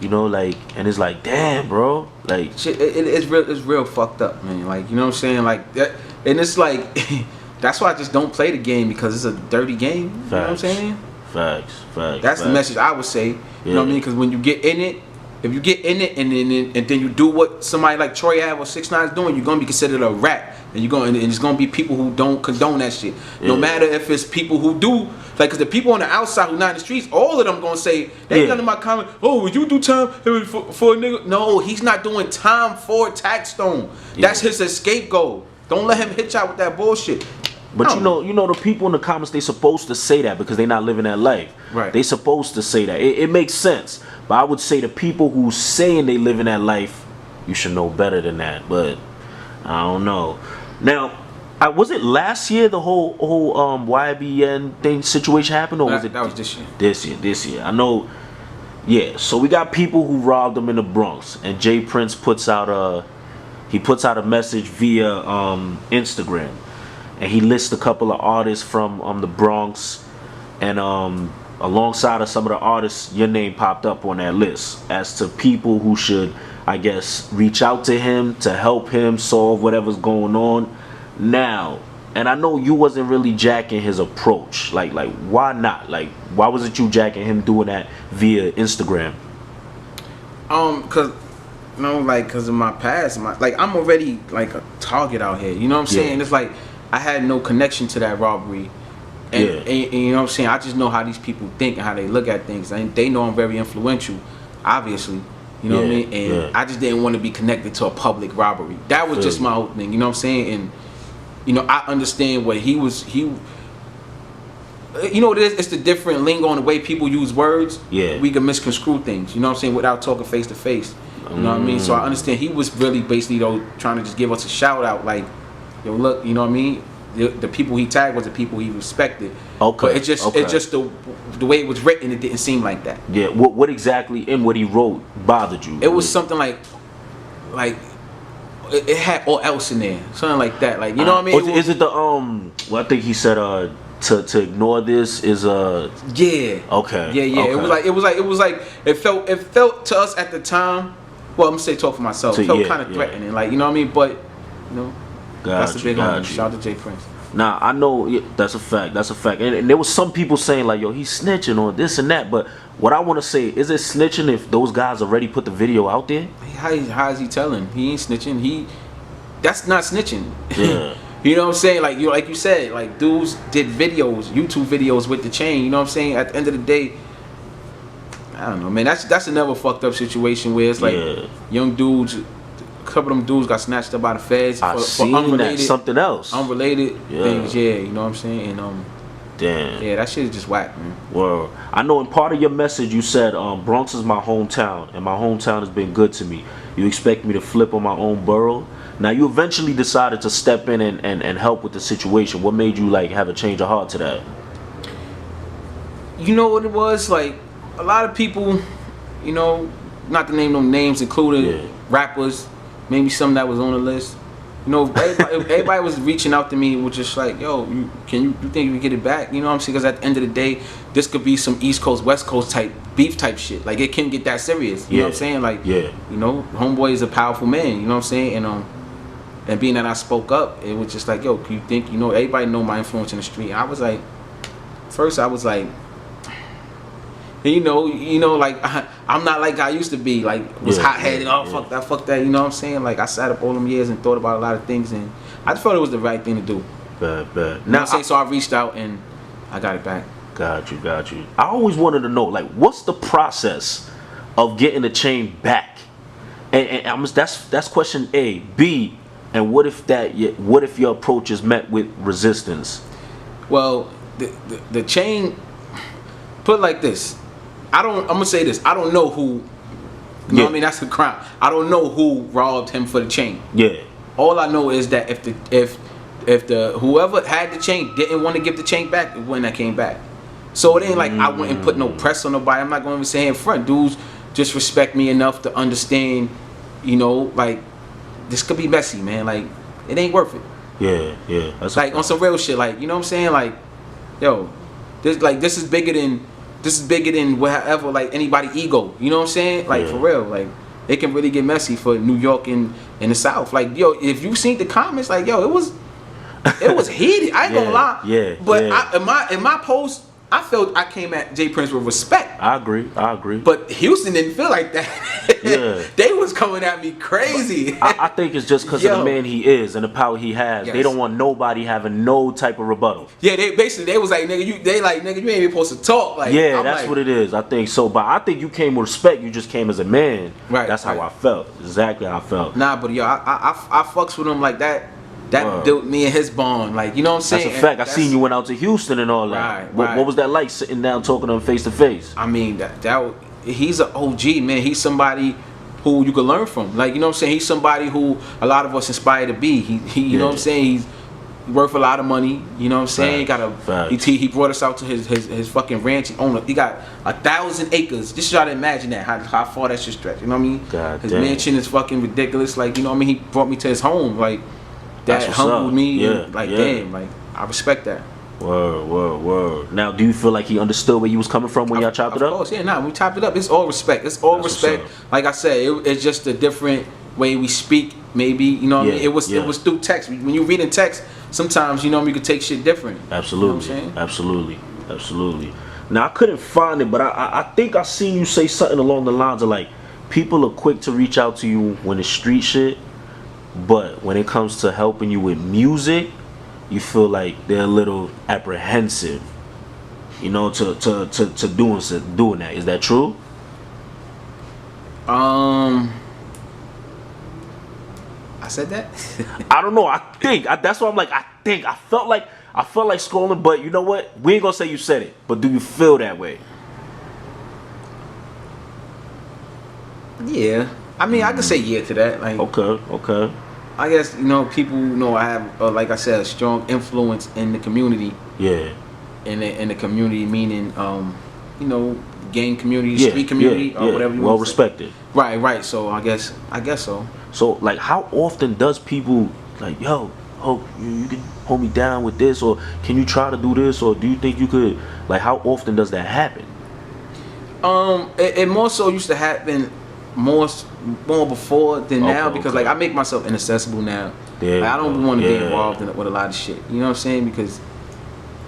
[SPEAKER 1] you know, like, and it's like, damn, bro, like,
[SPEAKER 2] shit, it's real fucked up, man. Like, you know what I'm saying, like that, and it's like, that's why I just don't play the game, because it's a dirty game.
[SPEAKER 1] Facts.
[SPEAKER 2] You know what I'm saying?
[SPEAKER 1] Facts.
[SPEAKER 2] That's the message I would say. You know what I mean? Because when you get in it, if you get in it and then you do what somebody like Troy Ave or 6ix9ine is doing, you're gonna be considered a rat, and it's gonna be people who don't condone that shit. No matter if it's people who do, like, because the people on the outside who not in the streets, all of them gonna say, they ain't none of my comment. Oh, would you do time for a nigga? No, he's not doing time for Taxstone. That's his scapegoat. Don't let him hit y'all with that bullshit.
[SPEAKER 1] But you know the people in the comments, they supposed to say that because they not living that life.
[SPEAKER 2] Right.
[SPEAKER 1] They supposed to say that. It makes sense. But I would say the people who saying they living that life, you should know better than that. But I don't know. Now, was it last year the whole YBN thing situation happened, or was it?
[SPEAKER 2] That was this year.
[SPEAKER 1] This year. I know. Yeah. So we got people who robbed them in the Bronx, and Jay Prince puts out a message via Instagram. And he lists a couple of artists from the Bronx, and alongside of some of the artists, your name popped up on that list as to people who should, I guess, reach out to him to help him solve whatever's going on now. And I know you wasn't really jacking his approach. Like why not? Like, why wasn't you jacking him doing that via Instagram?
[SPEAKER 2] Cause cause of my past, I'm already like a target out here. You know what I'm saying? It's like, I had no connection to that robbery, and you know what I'm saying. I just know how these people think and how they look at things, and they know I'm very influential, obviously. You know what I mean? And I just didn't want to be connected to a public robbery. That was just my whole thing. You know what I'm saying? And you know, I understand what he. You know what it is? It's the different lingo and the way people use words.
[SPEAKER 1] Yeah.
[SPEAKER 2] We can misconstrue things. You know what I'm saying? Without talking face to face. You know what I mean? So I understand he was really basically trying to just give us a shout out, like, yo, look, you know what I mean? The people he tagged was the people he respected. Okay. But it's just the way it was written, it didn't seem like that.
[SPEAKER 1] Yeah. What exactly in what he wrote bothered you?
[SPEAKER 2] It was something like it had all else in there, something like that. Like, you know what I mean?
[SPEAKER 1] Is it the well, I think he said to ignore this is
[SPEAKER 2] yeah.
[SPEAKER 1] Okay.
[SPEAKER 2] Yeah.
[SPEAKER 1] Okay.
[SPEAKER 2] It was like it felt to us at the time. Well, I'm gonna say talk for myself. It felt kind of threatening, like, you know what I mean? But you know. That's a big one. Shout out to Jay Prince.
[SPEAKER 1] Nah, I know that's a fact. And there was some people saying like, yo, he's snitching on this and that. But what I want to say, is it snitching if those guys already put the video out there?
[SPEAKER 2] How is he telling? He ain't snitching. That's not snitching.
[SPEAKER 1] Yeah.
[SPEAKER 2] You know what I'm saying? Like you said, like, dudes did videos, YouTube videos with the chain. You know what I'm saying? At the end of the day, I don't know, man. That's another fucked up situation where it's like young dudes. A couple of them dudes got snatched up by the feds for unrelated,
[SPEAKER 1] something else,
[SPEAKER 2] unrelated things. Yeah, you know what I'm saying? And
[SPEAKER 1] damn,
[SPEAKER 2] yeah, that shit is just whack, man.
[SPEAKER 1] Well, I know in part of your message you said Bronx is my hometown, and my hometown has been good to me. You expect me to flip on my own borough. Now you eventually decided to step in and help with the situation. What made you like have a change of heart to that?
[SPEAKER 2] You know what it was? Like, a lot of people, you know, not to name no names, including rappers, maybe some that was on the list. You know, everybody was reaching out to me, was just like, yo, you think you can get it back? You know what I'm saying? Because at the end of the day, this could be some East Coast, West Coast type beef type shit. Like, it can get that serious. You know what I'm saying? Like, you know, homeboy is a powerful man. You know what I'm saying? And being that I spoke up, it was just like, yo, you think, you know, everybody know my influence in the street. I was like, first I was like, you know, like, I'm not like I used to be, like, was hot-headed, fuck that, you know what I'm saying? Like, I sat up all them years and thought about a lot of things, and I just felt it was the right thing to do.
[SPEAKER 1] Bad.
[SPEAKER 2] Now, so I reached out, and I got it back.
[SPEAKER 1] Got you. I always wanted to know, like, what's the process of getting the chain back? And that's question A. B, and what if your approach is met with resistance?
[SPEAKER 2] Well, the chain, put it like this. I'm gonna say this. I don't know who. You know what I mean? That's the crime. I don't know who robbed him for the chain.
[SPEAKER 1] Yeah.
[SPEAKER 2] All I know is that if the whoever had the chain didn't want to give the chain back, it wouldn't have came back. So it ain't like I wouldn't put no press on nobody. I'm not going to say in front. Dudes just respect me enough to understand, you know, like, this could be messy, man. Like, it ain't worth it.
[SPEAKER 1] Yeah. That's
[SPEAKER 2] like on some real shit. Like, you know what I'm saying? Like, yo, this is bigger than whatever. Like anybody ego. You know what I'm saying? Like for real. Like it can really get messy for New York and the South. Like, yo, if you seen the comments, like, yo, it was heated. I ain't gonna lie.
[SPEAKER 1] Yeah.
[SPEAKER 2] But in my post, I felt I came at Jay Prince with respect.
[SPEAKER 1] I agree.
[SPEAKER 2] But Houston didn't feel like that.
[SPEAKER 1] Yeah.
[SPEAKER 2] They was coming at me crazy.
[SPEAKER 1] I think it's just because of the man he is and the power he has.
[SPEAKER 2] Yes.
[SPEAKER 1] They don't want nobody having no type of rebuttal.
[SPEAKER 2] Yeah, they was like, nigga, you ain't even supposed to talk. Like,
[SPEAKER 1] yeah,
[SPEAKER 2] I'm
[SPEAKER 1] that's
[SPEAKER 2] like,
[SPEAKER 1] what it is. I think so. But I think you came with respect. You just came as a man.
[SPEAKER 2] Right.
[SPEAKER 1] That's how I felt. Exactly how I felt.
[SPEAKER 2] Nah, but yo, I fucks with him like that. That built me and his bond. Like, you know what I'm saying?
[SPEAKER 1] That's a fact. I seen you went out to Houston and all that.
[SPEAKER 2] Right.
[SPEAKER 1] What was that like sitting down talking to him face to face?
[SPEAKER 2] I mean, he's an OG, man. He's somebody who you can learn from. Like, you know what I'm saying? He's somebody who a lot of us aspire to be. He you know what I'm saying? He's worth a lot of money. You know what I'm saying? He brought us out to his fucking ranch. He got 1,000 acres. Just try to imagine that how far that should stretch. You know what I mean?
[SPEAKER 1] God
[SPEAKER 2] his
[SPEAKER 1] damn.
[SPEAKER 2] mansion is fucking ridiculous. Like, you know what I mean? He brought me to his home. Like, that humbled me.
[SPEAKER 1] Yeah.
[SPEAKER 2] Like, damn. Like, I respect that.
[SPEAKER 1] Word. Now, do you feel like he understood where you was coming from when y'all chopped it up?
[SPEAKER 2] Of course, yeah. Nah, we chopped it up. It's all respect. That's respect. Like I said, it's just a different way we speak. Maybe, you know what I mean? It was through text. When you read in text, sometimes, you know, you could take shit different.
[SPEAKER 1] Absolutely.
[SPEAKER 2] You know what I'm saying?
[SPEAKER 1] Absolutely. Now, I couldn't find it, but I think I seen you say something along the lines of like, people are quick to reach out to you when it's street shit, but when it comes to helping you with music, you feel like they're a little apprehensive, you know, to doing that. Is that true?
[SPEAKER 2] I said that.
[SPEAKER 1] I don't know. That's why I'm like, I felt like scrolling, but you know what? We ain't gonna say you said it, but do you feel that way?
[SPEAKER 2] Yeah. I mean, I could say yeah to that. Like,
[SPEAKER 1] Okay.
[SPEAKER 2] I guess, you know, people know I have, like I said, a strong influence in the community.
[SPEAKER 1] Yeah.
[SPEAKER 2] In the community, meaning, you know, gang community, street community, or whatever you want.
[SPEAKER 1] Well respected.
[SPEAKER 2] Right. So I guess so.
[SPEAKER 1] So like, how often does people like, yo, you can hold me down with this, or can you try to do this, or do you think you could? Like, how often does that happen?
[SPEAKER 2] It more so used to happen more before than now, because like I make myself inaccessible now. Like, I don't want to be involved with a lot of shit. You know what I'm saying? Because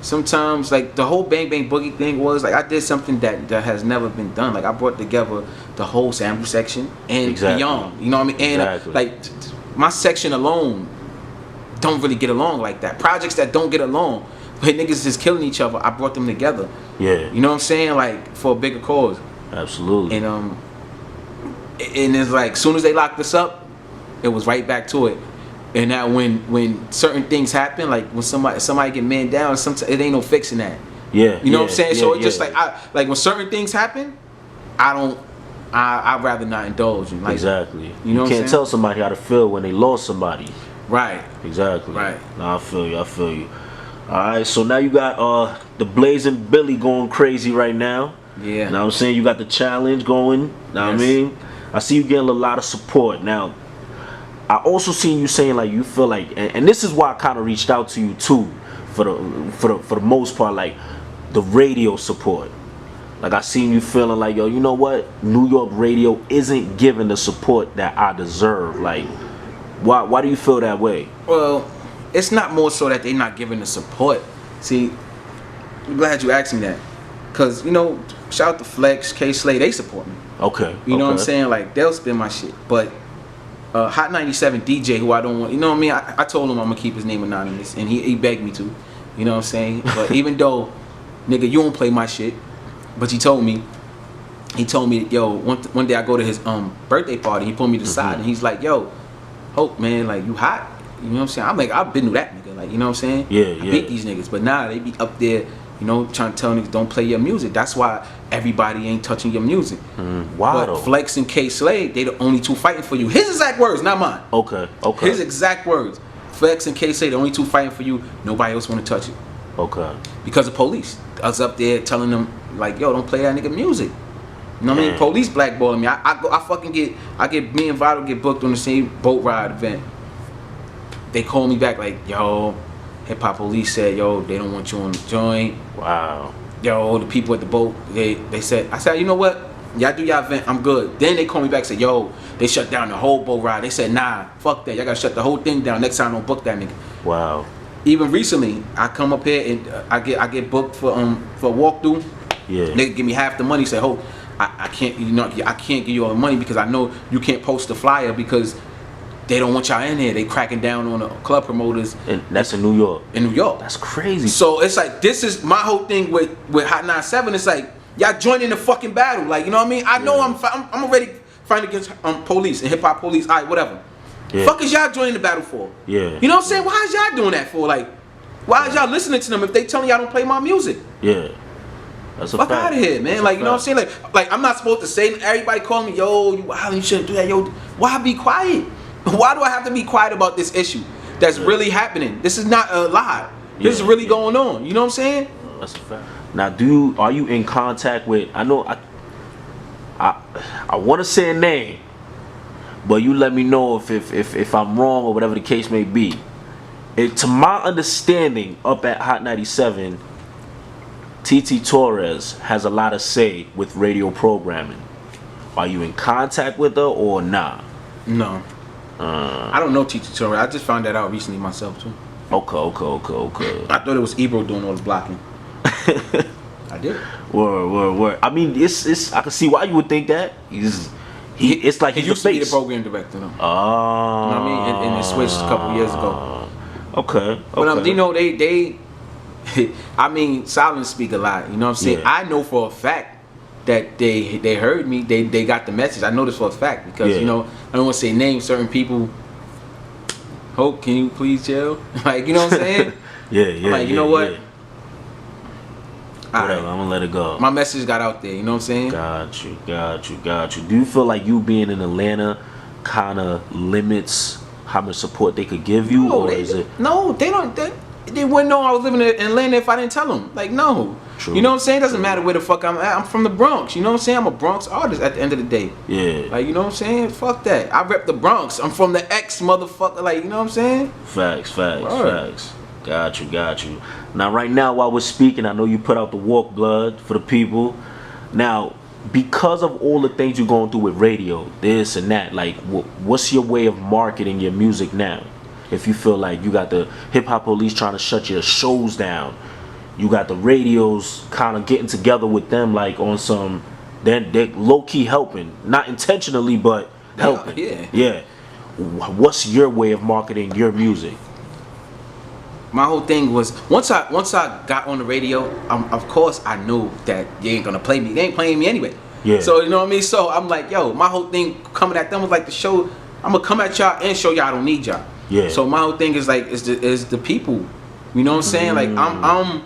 [SPEAKER 2] sometimes, like, the whole Bang Bang Boogie thing was like, I did something that has never been done. Like, I brought together the whole sample section and beyond. You know what I mean? And like my section alone don't really get along like that. Projects that don't get along, where niggas is killing each other, I brought them together.
[SPEAKER 1] Yeah.
[SPEAKER 2] You know what I'm saying? Like, for a bigger cause.
[SPEAKER 1] Absolutely.
[SPEAKER 2] And it's like, soon as they locked us up, it was right back to it. And now when certain things happen, like when somebody get man down, sometimes it ain't no fixing that.
[SPEAKER 1] Yeah.
[SPEAKER 2] You know what I'm saying? So it's just like, when certain things happen, I'd rather not indulge in. Like,
[SPEAKER 1] exactly.
[SPEAKER 2] You know
[SPEAKER 1] you can't tell somebody how to feel when they lost somebody.
[SPEAKER 2] Right.
[SPEAKER 1] Exactly.
[SPEAKER 2] Right.
[SPEAKER 1] Nah, I feel you. Alright, so now you got the Blazing Billy going crazy right now.
[SPEAKER 2] Yeah.
[SPEAKER 1] Now I'm saying you got the challenge going. Now I mean, I see you getting a lot of support. Now, I also seen you saying like you feel like, and this is why I kind of reached out to you too, for the most part, like the radio support. Like, I seen you feeling like, yo, you know what? New York radio isn't giving the support that I deserve. Like, why do you feel that way?
[SPEAKER 2] Well, it's not more so that they're not giving the support. See, I'm glad you asked me that. Because, you know, shout out to Flex, K-Slay, they support me.
[SPEAKER 1] Okay.
[SPEAKER 2] You know what I'm saying? Like, they'll spin my shit. But Hot 97 DJ, who I don't want, you know what I mean? I told him I'm going to keep his name anonymous. And he begged me to. You know what I'm saying? But even though, nigga, you don't play my shit. But he told me, yo, one day I go to his birthday party. He pulled me to the side and he's like, yo, Hope, man, like, you hot. You know what I'm saying? I'm like, I've been through that nigga. Like, you know what I'm saying?
[SPEAKER 1] Yeah.
[SPEAKER 2] I beat these niggas. But now they be up there, you know, trying to tell niggas don't play your music. That's why everybody ain't touching your music.
[SPEAKER 1] Why
[SPEAKER 2] but
[SPEAKER 1] though?
[SPEAKER 2] Flex and K-Slay, they the only two fighting for you. His exact words, not mine.
[SPEAKER 1] Okay.
[SPEAKER 2] His exact words. Flex and K-Slay, the only two fighting for you. Nobody else want to touch it.
[SPEAKER 1] Okay.
[SPEAKER 2] Because of police. I was up there telling them, like, yo, don't play that nigga music. You know what I mean? Police blackballing me. I get me and Vital get booked on the same boat ride event. They call me back like, yo, hip hop police said, yo, they don't want you on the joint.
[SPEAKER 1] Wow.
[SPEAKER 2] Yo, the people at the boat, they said, I said, you know what? Y'all do y'all event, I'm good. Then they call me back and say, yo, they shut down the whole boat ride. They said, nah, fuck that. Y'all gotta shut the whole thing down. Next time don't book that nigga.
[SPEAKER 1] Wow.
[SPEAKER 2] Even recently, I come up here and I get booked for a walkthrough.
[SPEAKER 1] Yeah.
[SPEAKER 2] They give me half the money. Say, oh, I can't, I can't give you all the money because I know you can't post the flyer because they don't want y'all in there. They cracking down on the club promoters.
[SPEAKER 1] And that's in New York.
[SPEAKER 2] In New York.
[SPEAKER 1] That's crazy.
[SPEAKER 2] So it's like, this is my whole thing with Hot 97. It's like, y'all joining the fucking battle. Like, you know what I mean? I know I'm already fighting against police and hip hop police. All right, whatever. Yeah. Fuck is y'all joining the battle for?
[SPEAKER 1] Yeah.
[SPEAKER 2] You know what I'm saying? Why is y'all doing that for? Like, why is y'all listening to them if they telling y'all don't play my music?
[SPEAKER 1] Yeah. That's a
[SPEAKER 2] fuck
[SPEAKER 1] fact.
[SPEAKER 2] out of here, man.
[SPEAKER 1] That's
[SPEAKER 2] like, you know what I'm saying? Like I'm not supposed to say, everybody call me, yo, you wild, you shouldn't do that, yo. Why be quiet? Why do I have to be quiet about this issue that's really happening? This is not a lie. This is really going on. You know what I'm saying?
[SPEAKER 1] That's a fact. Now, are you in contact with? I know I want to say a name, but you let me know if I'm wrong or whatever the case may be. To my understanding, up at Hot 97, TT Torres has a lot of say with radio programming. Are you in contact with her or nah?
[SPEAKER 2] No. I don't know TT Torres. I just found that out recently myself too.
[SPEAKER 1] Okay.
[SPEAKER 2] I thought it was Ebro doing all the blocking. I did.
[SPEAKER 1] Word. I mean, it's. I can see why you would think that. It's like
[SPEAKER 2] he used to be the program director, though.
[SPEAKER 1] Oh.
[SPEAKER 2] You know what I mean? And it switched a couple years ago.
[SPEAKER 1] Okay.
[SPEAKER 2] But you know, they I mean, silence speak a lot. You know what I'm saying?
[SPEAKER 1] Yeah.
[SPEAKER 2] I know for a fact that they heard me. They got the message. I know this for a fact because you know, I don't want to say names. Certain people. Hope, can you please chill? Like, you know what I'm saying?
[SPEAKER 1] Yeah.
[SPEAKER 2] Like, you know what?
[SPEAKER 1] Yeah. Whatever, I'm gonna let it go.
[SPEAKER 2] My message got out there, you know what I'm saying?
[SPEAKER 1] Got you. Do you feel like you being in Atlanta kind of limits how much support they could give you, or is it?
[SPEAKER 2] No, they don't. They wouldn't know I was living in Atlanta if I didn't tell them. Like, no.
[SPEAKER 1] True.
[SPEAKER 2] You know what I'm saying? It doesn't matter where the fuck I'm at. I'm from the Bronx. You know what I'm saying? I'm a Bronx artist at the end of the day.
[SPEAKER 1] Yeah.
[SPEAKER 2] Like, you know what I'm saying? Fuck that. I rep the Bronx. I'm from the X motherfucker. Like, you know what I'm saying?
[SPEAKER 1] Facts. Got you. Now, right now, while we're speaking, I know you put out the Walk Blood for the people. Now, because of all the things you're going through with radio, this and that, like, what's your way of marketing your music now? If you feel like you got the hip hop police trying to shut your shows down, you got the radios kind of getting together with them, like on some, they're low key helping, not intentionally, but helping. Yeah. What's your way of marketing your music?
[SPEAKER 2] My whole thing was once I got on the radio, of course I knew that they ain't gonna play me. They ain't playing me anyway.
[SPEAKER 1] Yeah.
[SPEAKER 2] So you know what I mean. So I'm like, yo, my whole thing coming at them was like the show. I'm gonna come at y'all and show y'all I don't need y'all.
[SPEAKER 1] Yeah.
[SPEAKER 2] So my whole thing is like is the people. You know what I'm saying? Like I'm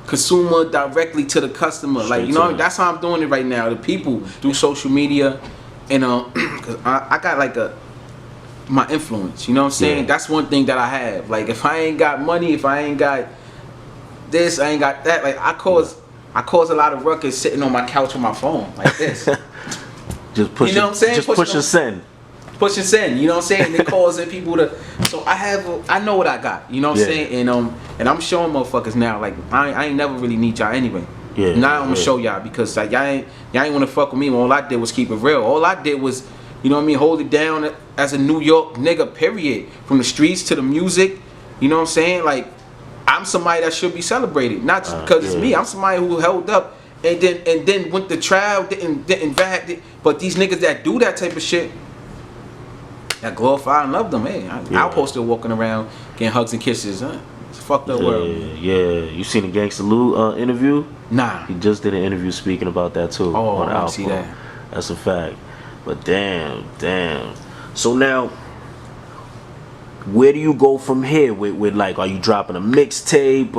[SPEAKER 2] consumer directly to the customer. Like, you know, that's how I'm doing it right now. The people through social media, and cause I got like my influence, you know what I'm saying? That's one thing that I have. Like, if I ain't got money, if I ain't got this, I ain't got that. Like, I cause a lot of ruckus sitting on my couch with my phone like this.
[SPEAKER 1] Just push, you know what I'm saying? Just push and send.
[SPEAKER 2] Push and send, you know what I'm saying? They causing people to. So I know what I got, you know what I'm saying? And I'm showing motherfuckers now. Like, I ain't never really need y'all anyway.
[SPEAKER 1] Yeah.
[SPEAKER 2] Now I'm gonna show y'all because like y'all ain't wanna fuck with me. All I did was keep it real. All I did was, you know what I mean, hold it down as a New York nigga, period. From the streets to the music, you know what I'm saying? Like, I'm somebody that should be celebrated, not just because it's me. I'm somebody who held up and then went to trial, didn't drag. But these niggas that do that type of shit, that glorify and love them, hey, I'll post it walking around getting hugs and kisses, huh? It's a fucked up world.
[SPEAKER 1] Yeah. You seen the Gangsta Lou interview?
[SPEAKER 2] Nah.
[SPEAKER 1] He just did an interview speaking about that too.
[SPEAKER 2] Oh,
[SPEAKER 1] on the
[SPEAKER 2] I see that.
[SPEAKER 1] That's a fact. But damn. So now, where do you go from here with like, are you dropping a mixtape,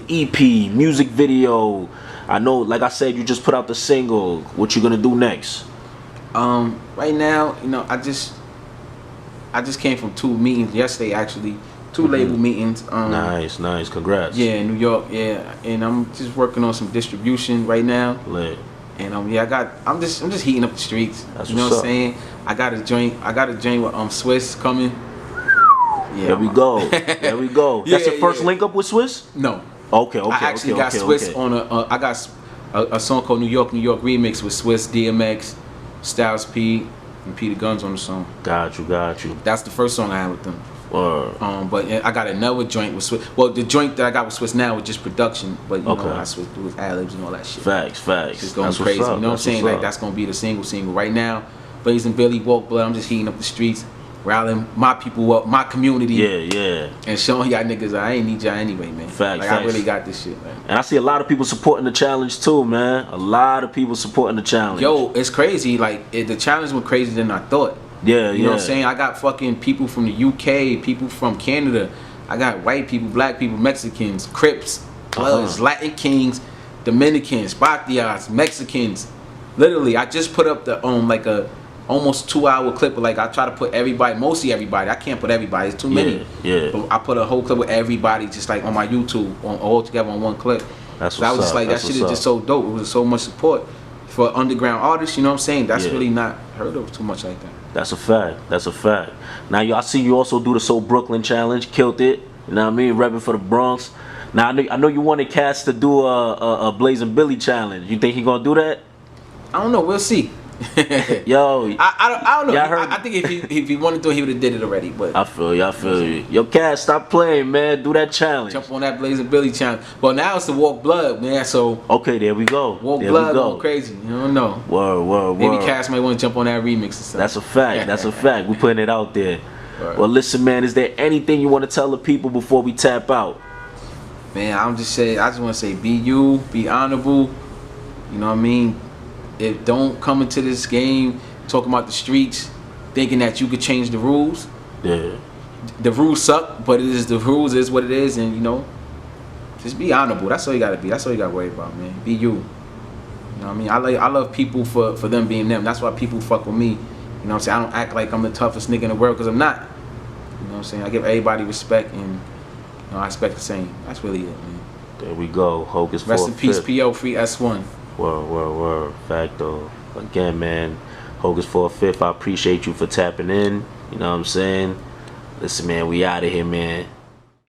[SPEAKER 1] EP, music video? I know, like I said, you just put out the single. What you gonna do next?
[SPEAKER 2] Right now, you know, I just came from 2 meetings yesterday, actually, 2 label meetings.
[SPEAKER 1] Nice, congrats.
[SPEAKER 2] Yeah, in New York, and I'm just working on some distribution right now.
[SPEAKER 1] Lit.
[SPEAKER 2] And yeah, I'm just heating up the streets.
[SPEAKER 1] That's
[SPEAKER 2] you know
[SPEAKER 1] what's
[SPEAKER 2] what I'm saying? I got a joint with Swiss coming. Yeah,
[SPEAKER 1] there we go. There we go. That's your first link up with Swiss?
[SPEAKER 2] No.
[SPEAKER 1] Okay.
[SPEAKER 2] I actually got Swiss on I got a song called New York remix with Swiss, DMX, Styles P, and Peter Guns on the song.
[SPEAKER 1] Got you.
[SPEAKER 2] That's the first song I had with them.
[SPEAKER 1] But
[SPEAKER 2] I got another joint with Swiss. Well, the joint that I got with Swiss now was just production, but you know I switched with ad-libs and all that shit.
[SPEAKER 1] Facts.
[SPEAKER 2] Just going crazy. You know what I'm saying? Like that's gonna be the single. Right now, Blazing Billy, Walk Blood. I'm just heating up the streets, rallying my people up, my community.
[SPEAKER 1] Yeah.
[SPEAKER 2] And showing y'all niggas I ain't need y'all anyway, man.
[SPEAKER 1] Facts.
[SPEAKER 2] I really got this shit, man.
[SPEAKER 1] And I see a lot of people supporting the challenge too, man. A lot of people supporting the challenge.
[SPEAKER 2] Yo, it's crazy. Like the challenge went crazier than I thought.
[SPEAKER 1] Yeah.
[SPEAKER 2] You know what I'm saying? I got fucking people from the UK, people from Canada. I got white people, black people, Mexicans, Crips, Bloods, Latin Kings, Dominicans, Batias, Mexicans. Literally, I just put up the like a almost 2-hour clip. Like I try to put everybody, mostly everybody. I can't put everybody. It's too many.
[SPEAKER 1] Yeah.
[SPEAKER 2] But I put a whole clip with everybody, just like on my YouTube, all together on one clip.
[SPEAKER 1] That's
[SPEAKER 2] so I was just like, that shit is just so dope. It was so much support for underground artists. You know what I'm saying? That's really not heard of too much like that.
[SPEAKER 1] That's a fact. Now, I see you also do the Soul Brooklyn challenge. Killed it. You know what I mean? Repping for the Bronx. Now, I know you wanted Cass to do a Blazing Billy challenge. You think he gonna do that?
[SPEAKER 2] I don't know. We'll see.
[SPEAKER 1] Yo,
[SPEAKER 2] I don't know. I think if he wanted to, he would have did it already. But
[SPEAKER 1] I feel you. Yo, Cass, stop playing, man. Do that challenge.
[SPEAKER 2] Jump on that Blazing Billy challenge. Well, now it's the Walk Blood, man. So
[SPEAKER 1] okay, there we go.
[SPEAKER 2] Walk Blood, go crazy. You don't know.
[SPEAKER 1] Word.
[SPEAKER 2] Maybe Cass might want to jump on that remix or something.
[SPEAKER 1] That's a fact. We putting it out there.
[SPEAKER 2] Word.
[SPEAKER 1] Well, listen, man. Is there anything you want to tell the people before we tap out?
[SPEAKER 2] Man, I just want to say, be you, be honorable. You know what I mean? Don't come into this game talking about the streets, thinking that you could change the rules.
[SPEAKER 1] Yeah.
[SPEAKER 2] The rules suck, but the rules is what it is, and you know, just be honorable. That's all you gotta be. That's all you gotta worry about, man. Be you. You know what I mean? I love people for them being them. That's why people fuck with me. You know what I'm saying? I don't act like I'm the toughest nigga in the world, because I'm not. You know what I'm saying? I give everybody respect, and I expect the same. That's really it, man.
[SPEAKER 1] There we go. Hocus 45th.
[SPEAKER 2] Rest in peace, P.O. Free S1.
[SPEAKER 1] Word. Facto. Again, man, Hocus 45th, I appreciate you for tapping in. You know what I'm saying? Listen, man, we out of here, man.